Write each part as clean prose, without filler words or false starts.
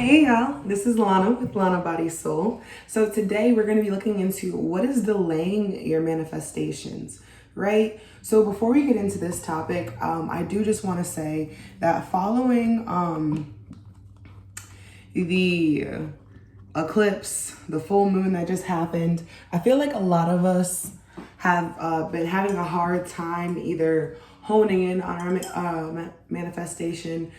Hey y'all, this is Lana with Lana Body Soul. So today we're going to be looking into what is delaying your manifestations, right? So before we get into this topic, I do just want to say that following the eclipse, the full moon that just happened, I feel like a lot of us have been having a hard time either honing in on our manifestation,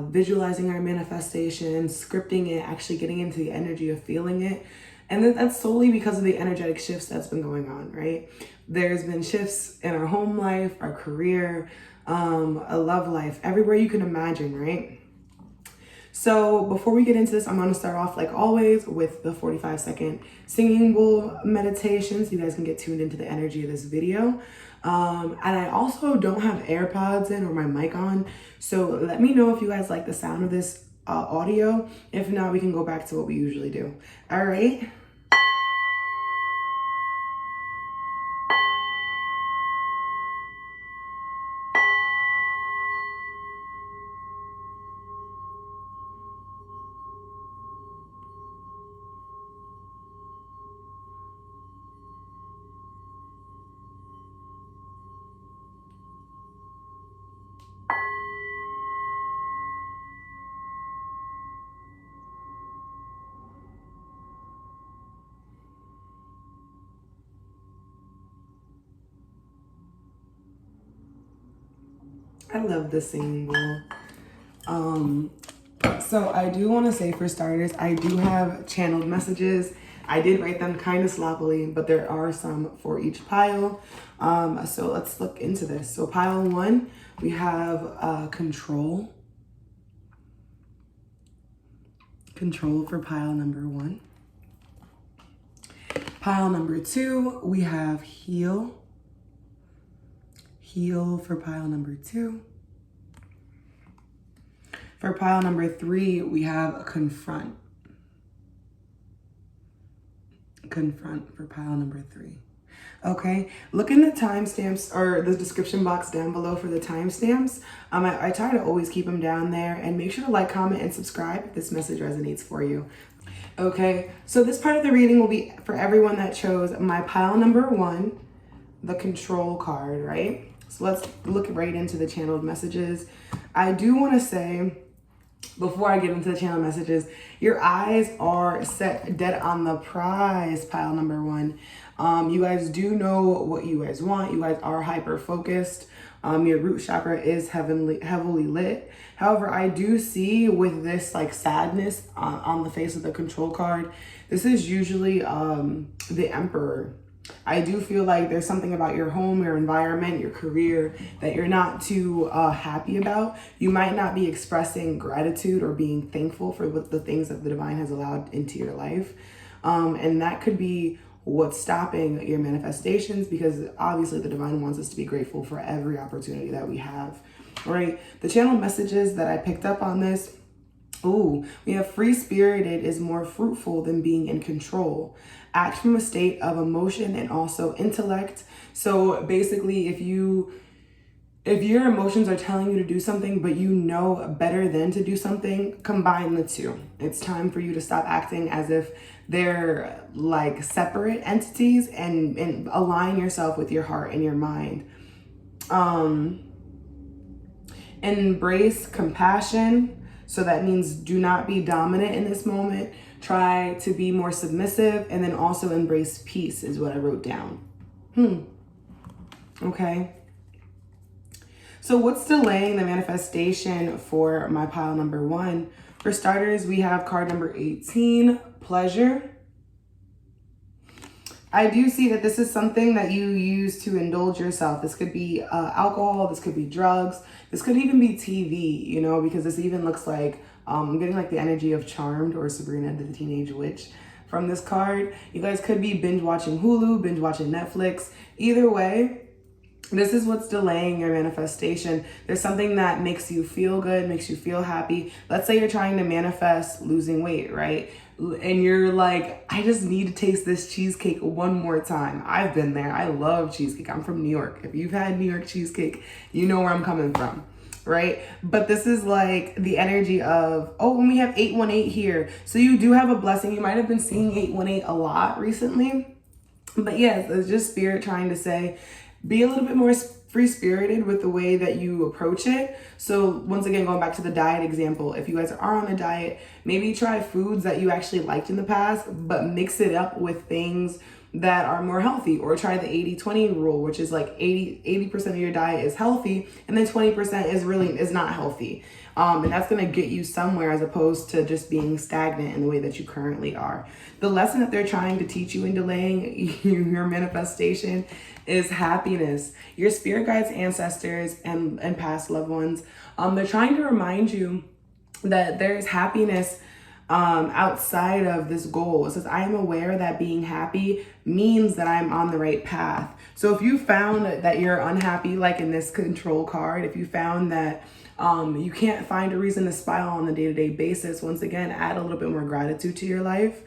visualizing our manifestation, scripting it, actually getting into the energy of feeling it. And that's solely because of the energetic shifts that's been going on, right? There's been shifts in our home life, our career, a love life, everywhere you can imagine, right? So before we get into this, I'm going to start off like always with the 45-second singing bowl meditation so you guys can get tuned into the energy of this video. And I also don't have AirPods in or my mic on, so let me know if you guys like the sound of this audio. If not, we can go back to what we usually do. All right. I love the singing bowl. So I do want to say, for starters, I do have channeled messages. I did write them kind of sloppily, but there are some for each pile. So let's look into this. So pile 1, we have control. Control for pile number 1. Pile number 2, we have heal. Heal for pile number 2. For pile number 3, we have confront. Confront for pile number 3. Okay, look in the timestamps or the description box down below for the timestamps. I try to always keep them down there, and make sure to like, comment, and subscribe if this message resonates for you. Okay, so this part of the reading will be for everyone that chose my pile number 1, the control card, right? So let's look right into the channeled messages. I do want to say, before I get into the channel messages, your eyes are set dead on the prize, pile number 1. You guys do know what you guys want. You guys are hyper focused. Your root chakra is heavily lit. However, I do see with this like sadness on the face of the control card, this is usually the Emperor. I do feel like there's something about your home, your environment, your career that you're not too happy about. You might not be expressing gratitude or being thankful for the things that the divine has allowed into your life. And that could be what's stopping your manifestations, because obviously the divine wants us to be grateful for every opportunity that we have, right? The channel messages that I picked up on this, we have free-spirited is more fruitful than being in control. Act from a state of emotion and also intellect. So basically, if your emotions are telling you to do something, but you know better than to do something, combine the two. It's time for you to stop acting as if they're like separate entities and align yourself with your heart and your mind. Embrace compassion. So that means do not be dominant in this moment. Try to be more submissive, and then also embrace peace is what I wrote down. Okay. So what's delaying the manifestation for my pile number 1? For starters, we have card number 18, pleasure. I do see that this is something that you use to indulge yourself. This could be alcohol, this could be drugs, this could even be TV, you know, because this even looks like, I'm getting like the energy of Charmed or Sabrina the Teenage Witch from this card. You guys could be binge watching Hulu, binge watching Netflix. Either way, this is what's delaying your manifestation. There's something that makes you feel good, makes you feel happy. Let's say you're trying to manifest losing weight, right? And you're like, I just need to taste this cheesecake one more time. I've been there. I love cheesecake. I'm from New York. If you've had New York cheesecake, you know where I'm coming from. right? But this is like the energy of, oh, when we have 818 here. So you do have a blessing. You might have been seeing 818 a lot recently. But yes, it's just spirit trying to say, be a little bit more free-spirited with the way that you approach it. So once again, going back to the diet example, if you guys are on a diet, maybe try foods that you actually liked in the past, but mix it up with things that are more healthy, or try the 80-20 rule, which is like 80% of your diet is healthy and then 20% is not healthy. And that's going to get you somewhere as opposed to just being stagnant in the way that you currently are. The lesson that they're trying to teach you in delaying your manifestation is happiness. Your spirit guides, ancestors, and past loved ones, they're trying to remind you that there's happiness outside of this goal. It says, I am aware that being happy means that I'm on the right path. So if you found that you're unhappy, like in this control card, if you found that you can't find a reason to smile on a day-to-day basis, once again, add a little bit more gratitude to your life.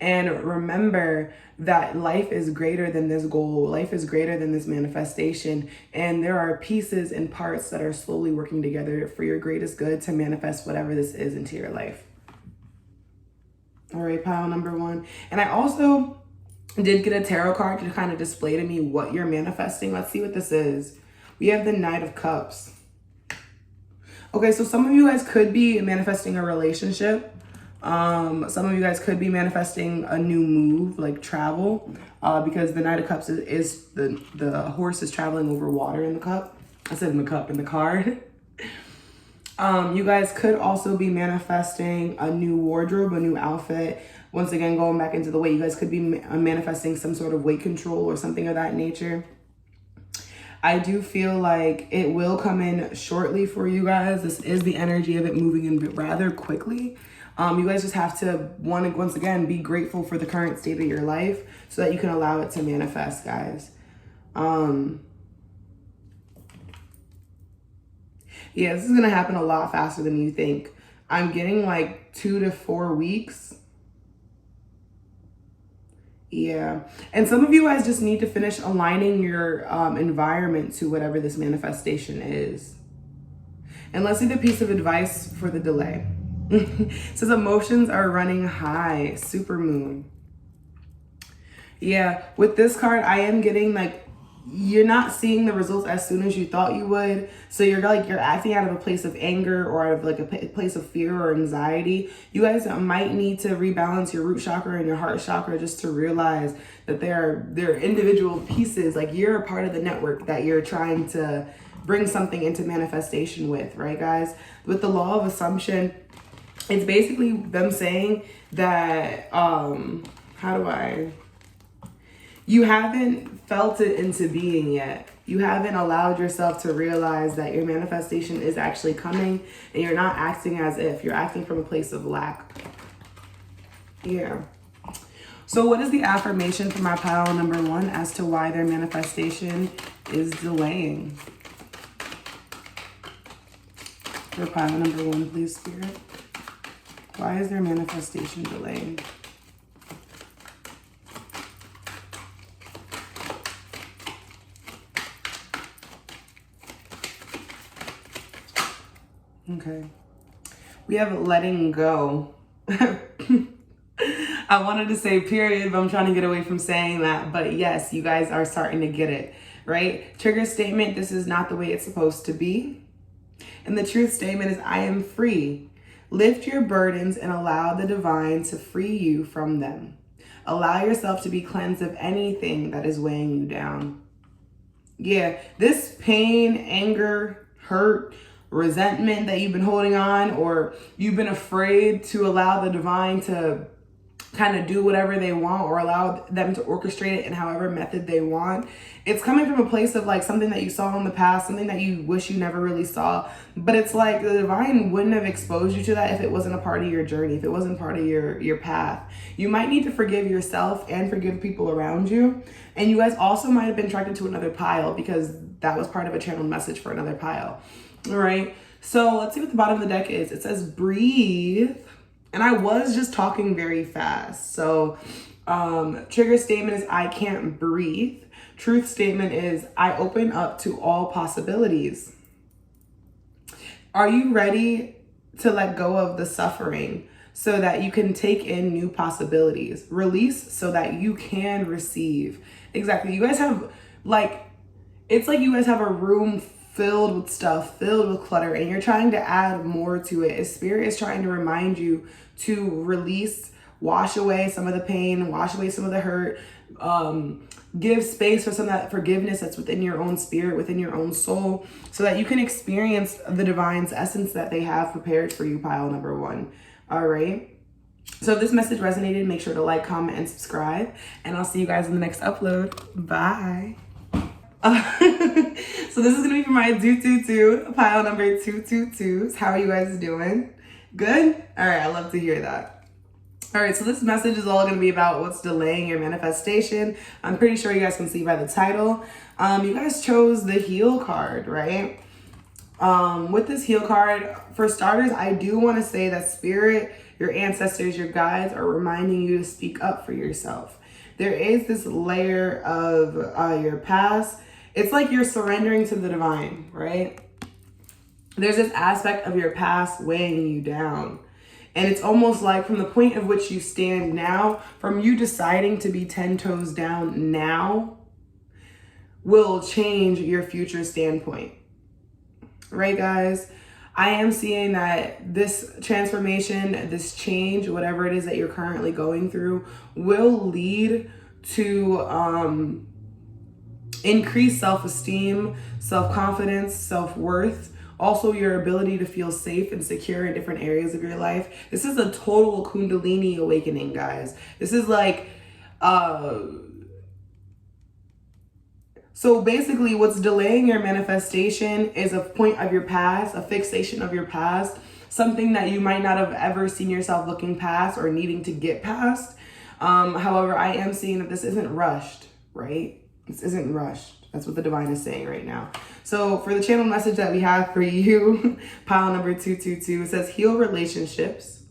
And remember that life is greater than this goal. Life is greater than this manifestation. And there are pieces and parts that are slowly working together for your greatest good to manifest whatever this is into your life. All right, pile number 1. And I also did get a tarot card to kind of display to me what you're manifesting. Let's see what this is. We have the Knight of Cups. Okay, so some of you guys could be manifesting a relationship. Some of you guys could be manifesting a new move, like travel, because the Knight of Cups is the horse is traveling over water in the cup. I said in the cup, in the card. You guys could also be manifesting a new wardrobe, a new outfit. Once again, going back into the weight, you guys could be manifesting some sort of weight control or something of that nature. I do feel like it will come in shortly for you guys. This is the energy of it moving in rather quickly. You guys just have to, once again, be grateful for the current state of your life so that you can allow it to manifest, guys. Yeah, this is going to happen a lot faster than you think. I'm getting like 2 to 4 weeks. Yeah. And some of you guys just need to finish aligning your environment to whatever this manifestation is. And let's see the piece of advice for the delay. It says emotions are running high. Supermoon. Yeah. With this card, I am getting like, you're not seeing the results as soon as you thought you would. So you're acting out of a place of anger or out of like a place of fear or anxiety. You guys might need to rebalance your root chakra and your heart chakra just to realize that they're individual pieces. Like you're a part of the network that you're trying to bring something into manifestation with, right, guys? With the law of assumption, it's basically them saying that, you haven't felt it into being yet. You haven't allowed yourself to realize that your manifestation is actually coming and you're not acting as if. You're acting from a place of lack. Yeah. So what is the affirmation for my pile number 1 as to why their manifestation is delaying? For pile number 1, please, Spirit. Why is their manifestation delaying? Okay. We have letting go. I wanted to say period, but I'm trying to get away from saying that. But yes, you guys are starting to get it, right? Trigger statement, this is not the way it's supposed to be. And the truth statement is, I am free. Lift your burdens and allow the divine to free you from them. Allow yourself to be cleansed of anything that is weighing you down. Yeah, this pain, anger, hurt, resentment that you've been holding on, or you've been afraid to allow the divine to kind of do whatever they want or allow them to orchestrate it in however method they want. It's coming from a place of like something that you saw in the past, something that you wish you never really saw. But it's like the divine wouldn't have exposed you to that if it wasn't a part of your journey, if it wasn't part of your path. You might need to forgive yourself and forgive people around you. And you guys also might have been attracted to another pile because that was part of a channeled message for another pile. All right, so let's see what the bottom of the deck is. It says breathe, and I was just talking very fast. So trigger statement is I can't breathe. Truth statement is I open up to all possibilities. Are you ready to let go of the suffering so that you can take in new possibilities? Release so that you can receive. Exactly. You guys have it's like you guys have a room filled with stuff, filled with clutter, and you're trying to add more to it. Spirit is trying to remind you to release, wash away some of the pain, wash away some of the hurt, give space for some of that forgiveness that's within your own spirit, within your own soul, so that you can experience the divine's essence that they have prepared for you, pile number 1. All right. So if this message resonated, make sure to like, comment, and subscribe. And I'll see you guys in the next upload. Bye. So this is going to be for my 222, pile number 222s. How are you guys doing? Good? All right. I love to hear that. All right, so this message is all going to be about what's delaying your manifestation. I'm pretty sure you guys can see by the title. You guys chose the heal card, right? With this heal card, for starters, I do want to say that spirit, your ancestors, your guides are reminding you to speak up for yourself. There is this layer of your past. It's like you're surrendering to the divine, right? There's this aspect of your past weighing you down. And it's almost like from the point of which you stand now, from you deciding to be 10 toes down now, will change your future standpoint. Right, guys? I am seeing that this transformation, this change, whatever it is that you're currently going through, will lead to increased self-esteem, self-confidence, self-worth. Also, your ability to feel safe and secure in different areas of your life. This is a total Kundalini awakening, guys. This is like, so basically what's delaying your manifestation is a point of your past, a fixation of your past, something that you might not have ever seen yourself looking past or needing to get past. However, I am seeing that this isn't rushed, right? This isn't rushed. That's what the divine is saying right now. So for the channel message that we have for you, pile number 222, it says heal relationships.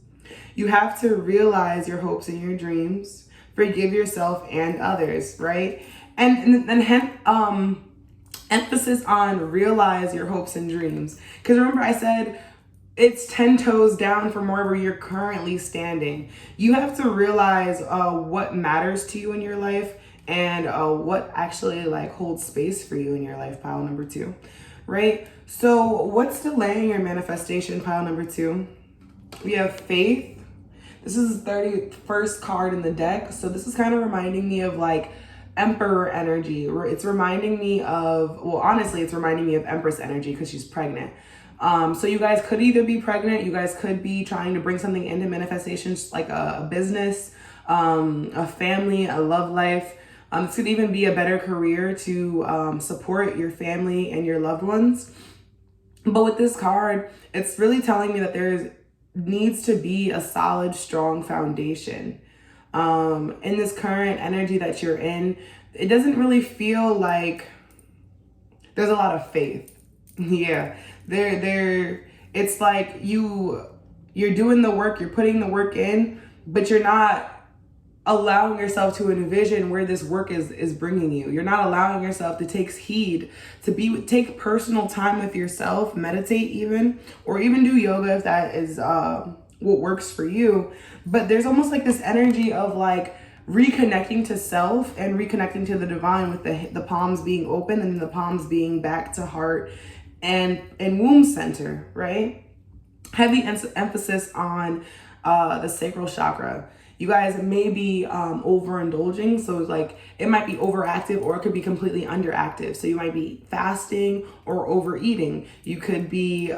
You have to realize your hopes and your dreams. Forgive yourself and others, right? And emphasis on realize your hopes and dreams. Because remember I said it's 10 toes down from wherever you're currently standing. You have to realize what matters to you in your life and what actually holds space for you in your life, pile number 2, right? So what's delaying your manifestation, pile number 2? We have faith. This is the 31st card in the deck. So this is kind of reminding me of Emperor energy. It's reminding me of, well, honestly, it's reminding me of Empress energy because she's pregnant. So you guys could either be pregnant, you guys could be trying to bring something into manifestations like a business, a family, a love life. This could even be a better career to support your family and your loved ones. But with this card, it's really telling me that there needs to be a solid, strong foundation. In this current energy that you're in, it doesn't really feel like there's a lot of faith. Yeah, it's like you're doing the work, you're putting the work in, but you're not allowing yourself to envision where this work is bringing you. You're not allowing yourself to take heed, to take personal time with yourself, meditate even, or even do yoga if that is what works for you. But there's almost this energy of reconnecting to self and reconnecting to the divine, with the palms being open and the palms being back to heart and womb center, right? Heavy emphasis on the sacral chakra. You guys may be overindulging, so it might be overactive or it could be completely underactive. So you might be fasting or overeating. You could be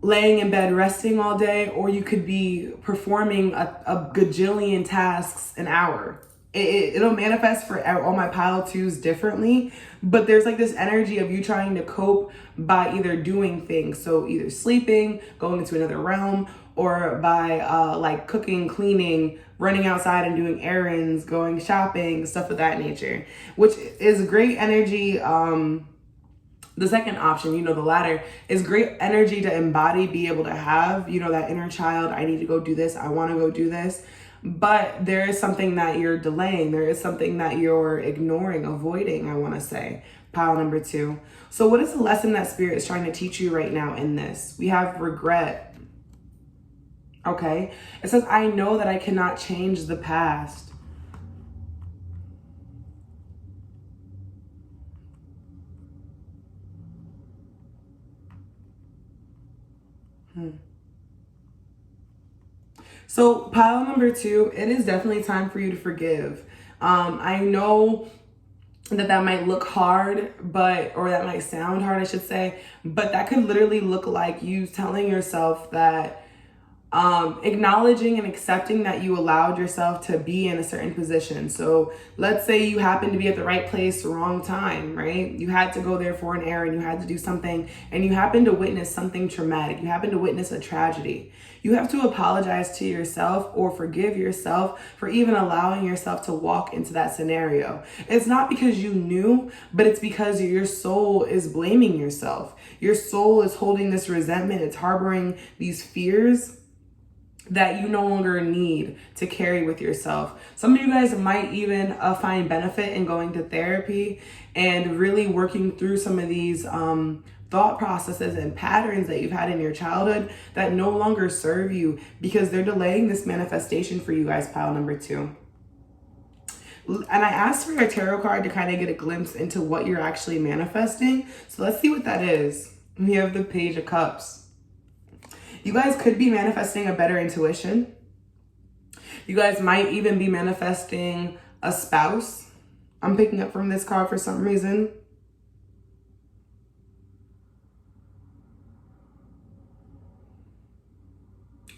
laying in bed resting all day, or you could be performing a gajillion tasks an hour. It'll manifest for all my pile 2s differently, but there's this energy of you trying to cope by either doing things. So either sleeping, going into another realm, or by cooking, cleaning, running outside and doing errands, going shopping, stuff of that nature, which is great energy. The second option, the latter, is great energy to embody, be able to have, that inner child. I need to go do this. I want to go do this. But there is something that you're delaying. There is something that you're ignoring, avoiding, I want to say. pile number 2. So what is the lesson that Spirit is trying to teach you right now in this? We have regret. Okay. It says, I know that I cannot change the past. So pile number 2, it is definitely time for you to forgive. I know that might look hard, or that might sound hard, I should say, but that could literally look like you telling yourself that, acknowledging and accepting that you allowed yourself to be in a certain position. So let's say you happen to be at the right place, wrong time, right? You had to go there for an errand, you had to do something, and you happen to witness something traumatic. You happen to witness a tragedy. You have to apologize to yourself or forgive yourself for even allowing yourself to walk into that scenario. It's not because you knew, but it's because your soul is blaming yourself. Your soul is holding this resentment. It's harboring these fears that you no longer need to carry with yourself. Some of you guys might even find benefit in going to therapy and really working through some of these thought processes and patterns that you've had in your childhood that no longer serve you, because they're delaying this manifestation for you guys, pile number 2. And I asked for a tarot card to kind of get a glimpse into what you're actually manifesting. So let's see what that is. We have the Page of Cups. You guys could be manifesting a better intuition. You guys might even be manifesting a spouse. I'm picking up from this card for some reason.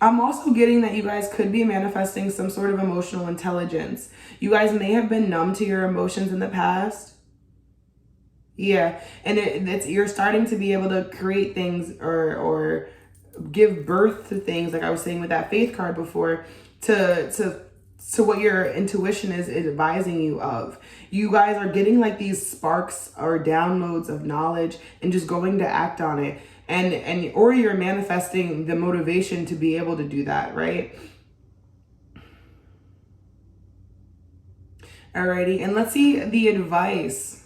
I'm also getting that you guys could be manifesting some sort of emotional intelligence. You guys may have been numb to your emotions in the past. Yeah, and you're starting to be able to create things or give birth to things, like I was saying with that Faith card before, to what your intuition is advising you of. You guys are getting like these sparks or downloads of knowledge and just going to act on it. Or you're manifesting the motivation to be able to do that, right? Alrighty, and let's see the advice.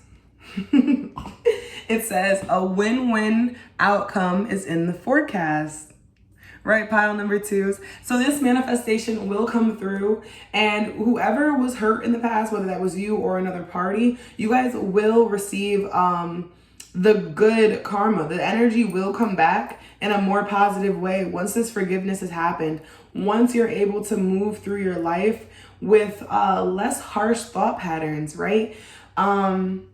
It says a win-win outcome is in the forecast. Right, pile number 2s. So this manifestation will come through, and whoever was hurt in the past, whether that was you or another party, you guys will receive the good karma. The energy will come back in a more positive way once this forgiveness has happened. Once you're able to move through your life with less harsh thought patterns, right? I'm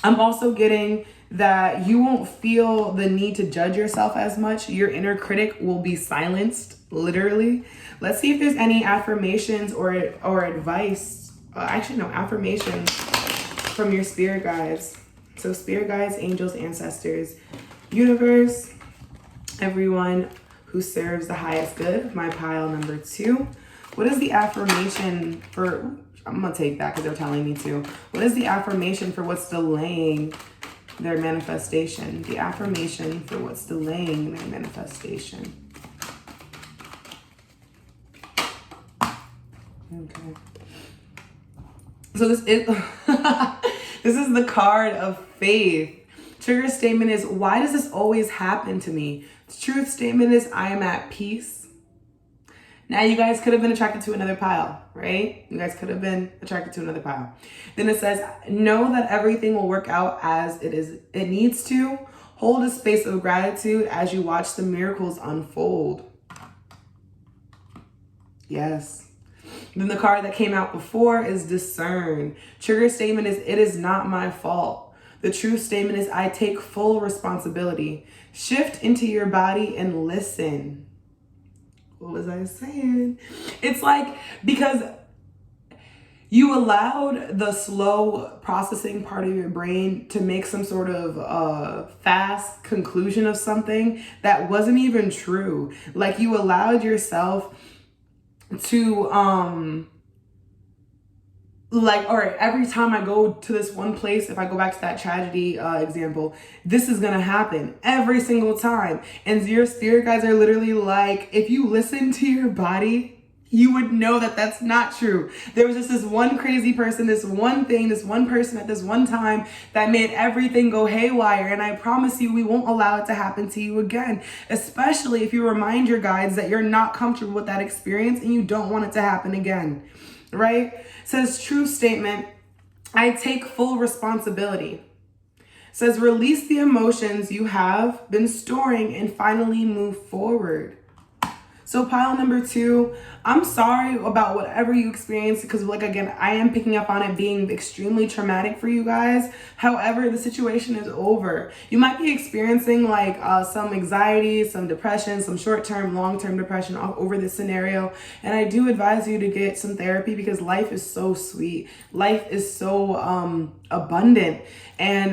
also getting that you won't feel the need to judge yourself as much. Your inner critic will be silenced, literally. Let's see if there's any affirmations or advice. Affirmations from your spirit guides. So spirit guides, angels, ancestors, universe, everyone who serves the highest good. My pile number 2. What is the affirmation for... I'm going to take that because they're telling me to. What is the affirmation for what's delaying their manifestation? The affirmation for what's delaying their manifestation. Okay. So this is this is the card of faith. Trigger statement is, why does this always happen to me? The truth statement is, I am at peace. Now, you guys could have been attracted to another pile, right? You guys could have been attracted to another pile. Then it says, know that everything will work out as it needs to. Hold a space of gratitude as you watch the miracles unfold. Yes. Then the card that came out before is discern. Trigger statement is, it is not my fault. The truth statement is, I take full responsibility. Shift into your body and listen. What was I saying? It's like, because you allowed the slow processing part of your brain to make some sort of fast conclusion of something that wasn't even true. Like, you allowed yourself to, all right, every time I go to this one place, if I go back to that tragedy example, this is going to happen every single time. And your spirit guides are literally like, if you listen to your body, you would know that that's not true. There was just this one crazy person, this one thing, this one person at this one time that made everything go haywire. And I promise you, we won't allow it to happen to you again, especially if you remind your guides that you're not comfortable with that experience and you don't want it to happen again, right? It says, true statement, I take full responsibility. It says, release the emotions you have been storing and finally move forward. So pile number 2, I'm sorry about whatever you experienced, because like, again, I am picking up on it being extremely traumatic for you guys. However, the situation is over. You might be experiencing like some anxiety, some depression, some short-term, long-term depression over this scenario. And I do advise you to get some therapy, because life is so sweet. Life is so abundant. And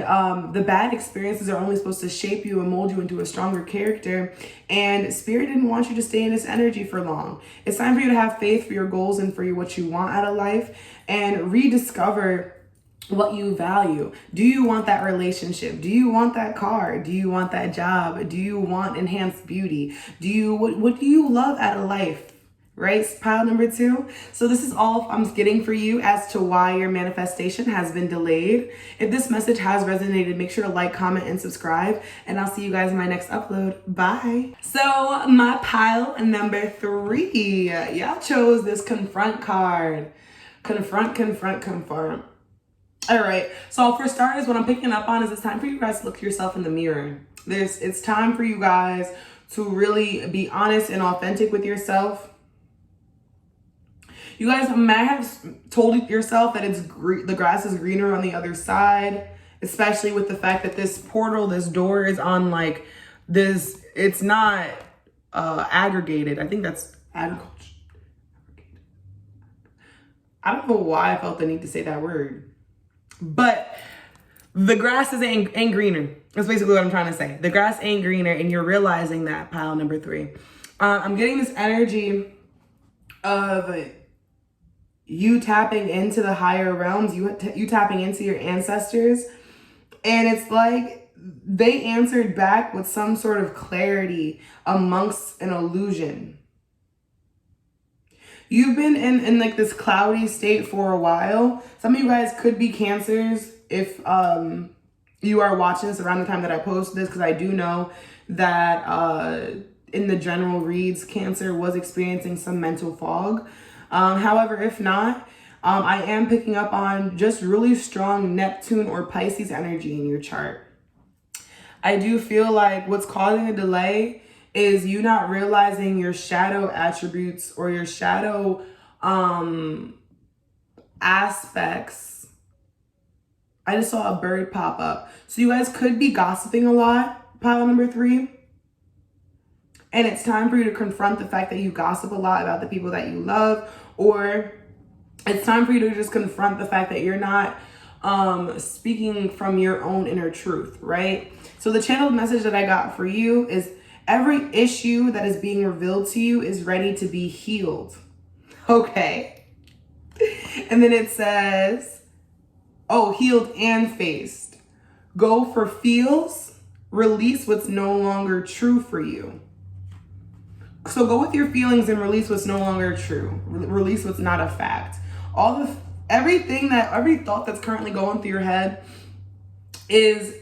the bad experiences are only supposed to shape you and mold you into a stronger character. And Spirit didn't want you to stay in this energy for long. It's time for you to have faith for your goals and for what you want out of life, and rediscover what you value. Do you want that relationship? Do you want that car? Do you want that job? Do you want enhanced beauty? What do you love out of life? Right? Pile number 2. So this is all I'm getting for you as to why your manifestation has been delayed. If this message has resonated, make sure to like, comment, and subscribe. And I'll see you guys in my next upload. Bye. So my pile number 3. Y'all chose this confront card. Confront. All right. So for starters, what I'm picking up on is it's time for you guys to look yourself in the mirror. It's time for you guys to really be honest and authentic with yourself. You guys might have told yourself that the grass is greener on the other side, especially with the fact that this portal, this door is on like this, it's not aggregated. I think that's agriculture. I don't know why I felt the need to say that word, but the grass ain't greener. That's basically what I'm trying to say. The grass ain't greener, and you're realizing that, pile number 3. I'm getting this energy of you tapping into the higher realms, you tapping into your ancestors. And it's like they answered back with some sort of clarity amongst an illusion. You've been in like this cloudy state for a while. Some of you guys could be Cancers if you are watching this around the time that I post this, because I do know that in the general reads, Cancer was experiencing some mental fog. However, if not, I am picking up on just really strong Neptune or Pisces energy in your chart. I do feel like what's causing a delay is you not realizing your shadow attributes or your shadow aspects. I just saw a bird pop up. So you guys could be gossiping a lot, pile number 3. And it's time for you to confront the fact that you gossip a lot about the people that you love, or it's time for you to just confront the fact that you're not speaking from your own inner truth, right? So the channeled message that I got for you is every issue that is being revealed to you is ready to be healed. Okay. And then it says, healed and faced. Go for feels, release what's no longer true for you. So go with your feelings and release what's no longer true. Release what's not a fact. Every thought that's currently going through your head is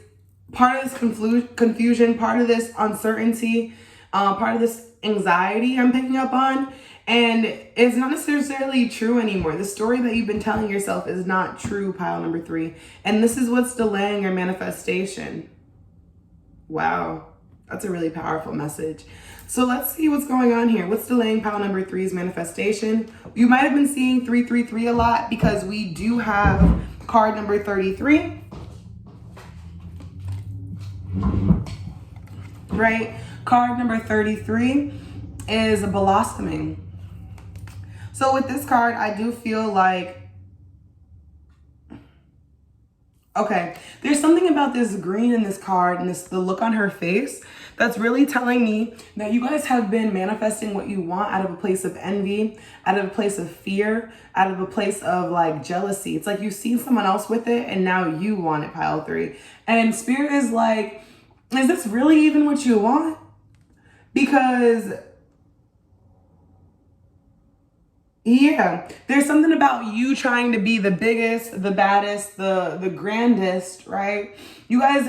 part of this confusion, part of this uncertainty, part of this anxiety I'm picking up on. And it's not necessarily true anymore. The story that you've been telling yourself is not true, pile number 3. And this is what's delaying your manifestation. Wow, that's a really powerful message. So let's see what's going on here. What's delaying pile number 3's manifestation? You might have been seeing 333 a lot because we do have card number 33. Right? Card number 33 is blossoming. So with this card, I do feel like, okay, there's something about this green in this card and the look on her face that's really telling me that you guys have been manifesting what you want out of a place of envy, out of a place of fear, out of a place of like jealousy. It's like you've seen someone else with it and now you want it, pile 3. And Spirit is like, is this really even what you want? Because Yeah, there's something about you trying to be the biggest, the baddest, the grandest, right? You guys,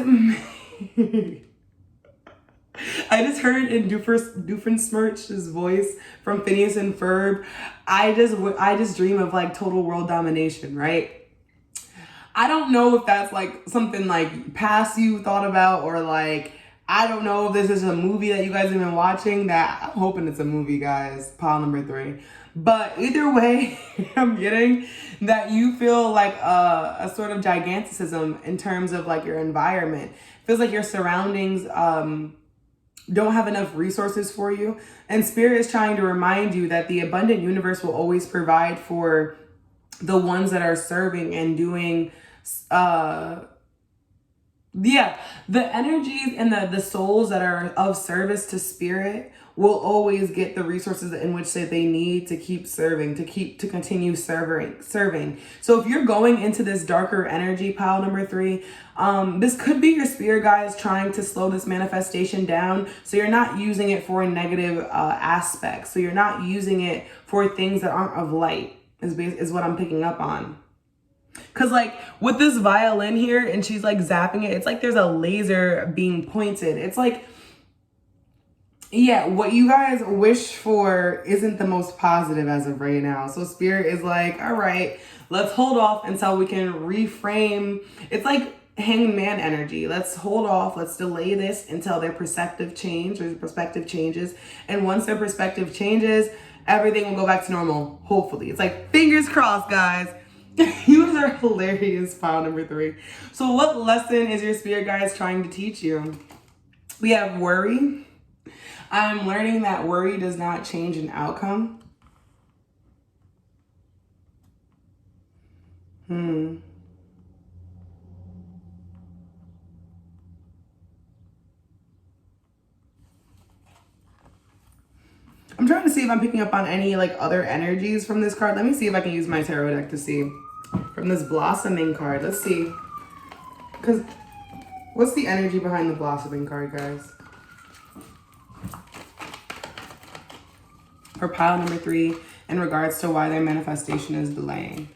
I just heard in Doofenshmirtz's voice from Phineas and Ferb. I just dream of like total world domination, right? I don't know if that's like something like past you thought about, or like I don't know if this is a movie that you guys have been watching. That I'm hoping it's a movie, guys. Pile number 3. But either way, I'm getting that you feel like a sort of giganticism in terms of like your environment. Feels like your surroundings don't have enough resources for you. And Spirit is trying to remind you that the abundant universe will always provide for the ones that are serving and doing the energies and the souls that are of service to Spirit will always get the resources in which they need to keep serving, to continue serving. So if you're going into this darker energy, pile number 3, this could be your spirit guides trying to slow this manifestation down, so you're not using it for a negative aspect. So you're not using it for things that aren't of light, is what I'm picking up on. Because like with this violin here, and she's like zapping it, it's like there's a laser being pointed. It's like, yeah, what you guys wish for isn't the most positive as of right now. So Spirit is like, all right, let's hold off until we can reframe. It's like hangman energy. Let's hold off. Let's delay this until their perspective changes. And once their perspective changes, everything will go back to normal. Hopefully. It's like fingers crossed, guys. You guys are hilarious, pile number 3. So what lesson is your spirit guides trying to teach you? We have worry. I'm learning that worry does not change an outcome. I'm trying to see if I'm picking up on any like other energies from this card. Let me see if I can use my tarot deck to see. From this blossoming card. Let's see. Because what's the energy behind the blossoming card, guys? For pile number 3, in regards to why their manifestation is delaying.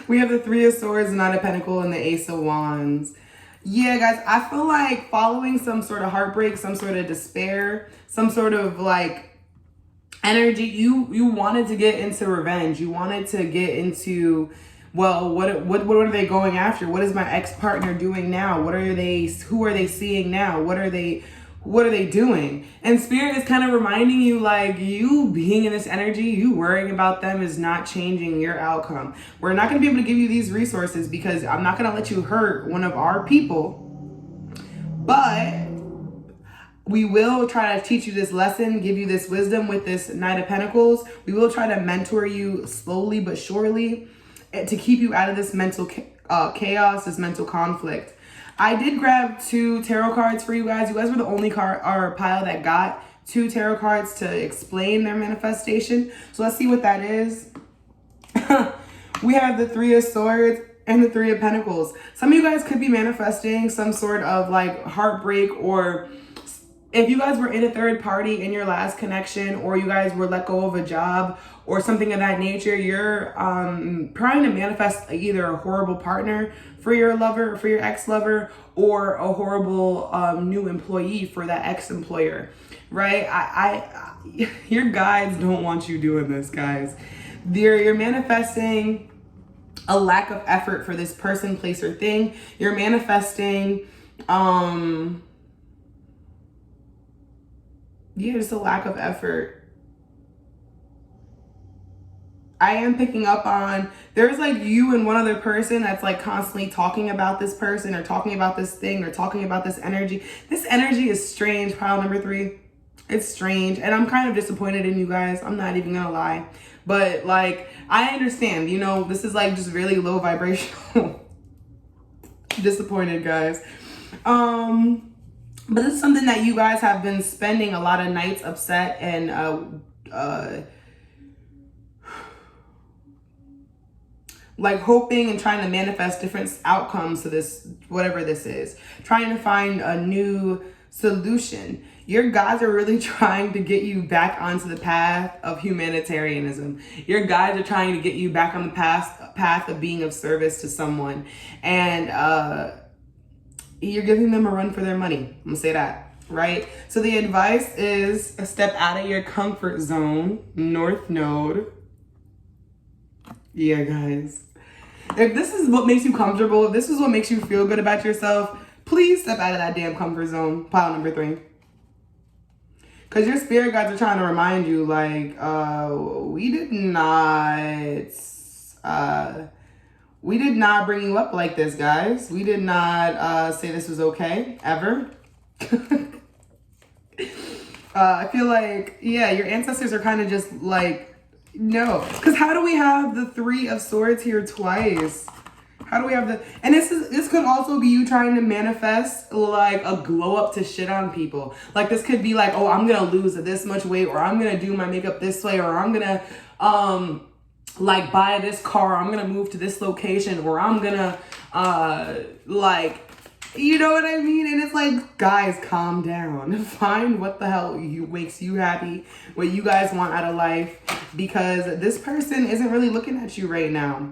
We have the 3 of Swords, the Knight of Pentacles, and the Ace of Wands. Yeah, guys, I feel like following some sort of heartbreak, some sort of despair, some sort of like energy, you wanted to get into revenge. You wanted to get into, well, what are they going after? What is my ex-partner doing now? Who are they seeing now? What are they doing? And Spirit is kind of reminding you, like, you being in this energy, you worrying about them is not changing your outcome. We're not going to be able to give you these resources because I'm not going to let you hurt one of our people. But we will try to teach you this lesson, give you this wisdom with this Knight of Pentacles. We will try to mentor you slowly but surely to keep you out of this mental chaos, this mental conflict. I did grab 2 tarot cards for you guys. You guys were the only pile that got 2 tarot cards to explain their manifestation. So let's see what that is. We have the 3 of Swords and the 3 of Pentacles. Some of you guys could be manifesting some sort of like heartbreak, or if you guys were in a third party in your last connection, or you guys were let go of a job or something of that nature, you're trying to manifest either a horrible partner for your lover, for your ex-lover, or a horrible new employee for that ex-employer, right? Your guides don't want you doing this, guys. You're manifesting a lack of effort for this person, place, or thing. You're manifesting just a lack of effort. I am picking up on, there's like you and one other person that's like constantly talking about this person, or talking about this thing, or talking about this energy. This energy is strange, pile number 3. It's strange. And I'm kind of disappointed in you guys. I'm not even gonna lie. But like, I understand, you know, this is like just really low vibrational. Disappointed, guys. But this is something that you guys have been spending a lot of nights upset and like hoping and trying to manifest different outcomes to this, whatever this is. Trying to find a new Solution. Your guides are really trying to get you back onto the path of humanitarianism. Your guides are trying to get you back on the path of being of service to someone. And you're giving them a run for their money. I'm gonna say that, right? So the advice is a step out of your comfort zone, North Node. Yeah, guys. If this is what makes you comfortable, if this is what makes you feel good about yourself, please step out of that damn comfort zone, pile number 3. Because your spirit guides are trying to remind you, like, we did not bring you up like this, guys. We did not say this was okay, ever. I feel like, yeah, your ancestors are kind of just like, no. Because how do we have the 3 of Swords here twice? How do we have and this could also be you trying to manifest like a glow up to shit on people. Like this could be like, oh, I'm gonna lose this much weight, or I'm gonna do my makeup this way, or I'm gonna like buy this car, or I'm gonna move to this location, or I'm gonna like, you know what I mean? And it's like, guys, calm down. Find what the hell makes you happy, what you guys want out of life, because this person isn't really looking at you right now.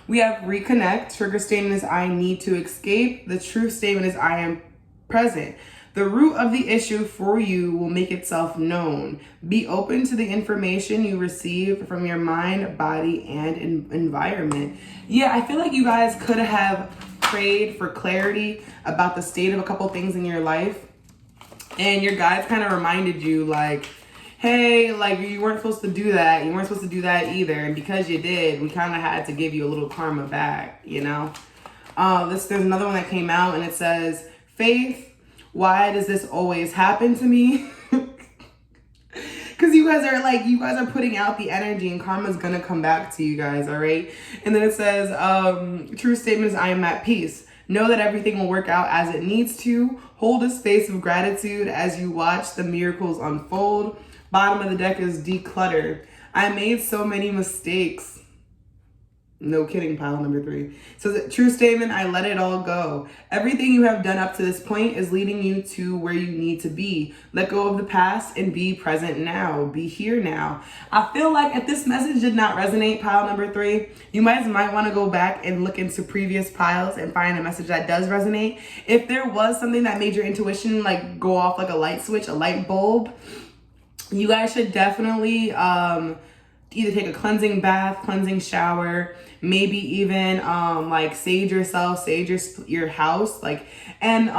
We have reconnect. Trigger statement is I need to escape. The truth statement is I am present. The root of the issue for you will make itself known. Be open to the information you receive from your mind, body, and environment. Yeah, I feel like you guys could have prayed for clarity about the state of a couple things in your life. And your guides kind of reminded you like, hey, like you weren't supposed to do that. You weren't supposed to do that either. And because you did, we kind of had to give you a little karma back, you know? There's another one that came out and it says, Faith, why does this always happen to me? Because you guys are putting out the energy and karma's gonna come back to you guys, all right? And then it says, true statement is I am at peace. Know that everything will work out as it needs to. Hold a space of gratitude as you watch the miracles unfold. Bottom of the deck is declutter. I made so many mistakes. No kidding, pile number 3. So the true statement, I let it all go. Everything you have done up to this point is leading you to where you need to be. Let go of the past and be present now. Be here now. I feel like if this message did not resonate, pile number 3, you might want to go back and look into previous piles and find a message that does resonate. If there was something that made your intuition like go off like a light switch, a light bulb, you guys should definitely either take a cleansing bath, cleansing shower, maybe even like sage yourself, sage your house, like, and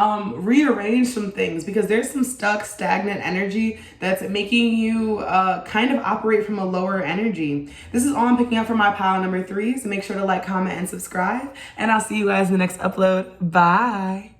rearrange some things, because there's some stuck, stagnant energy that's making you kind of operate from a lower energy. This is all I'm picking up for my pile number 3. So make sure to like, comment, and subscribe, and I'll see you guys in the next upload. Bye.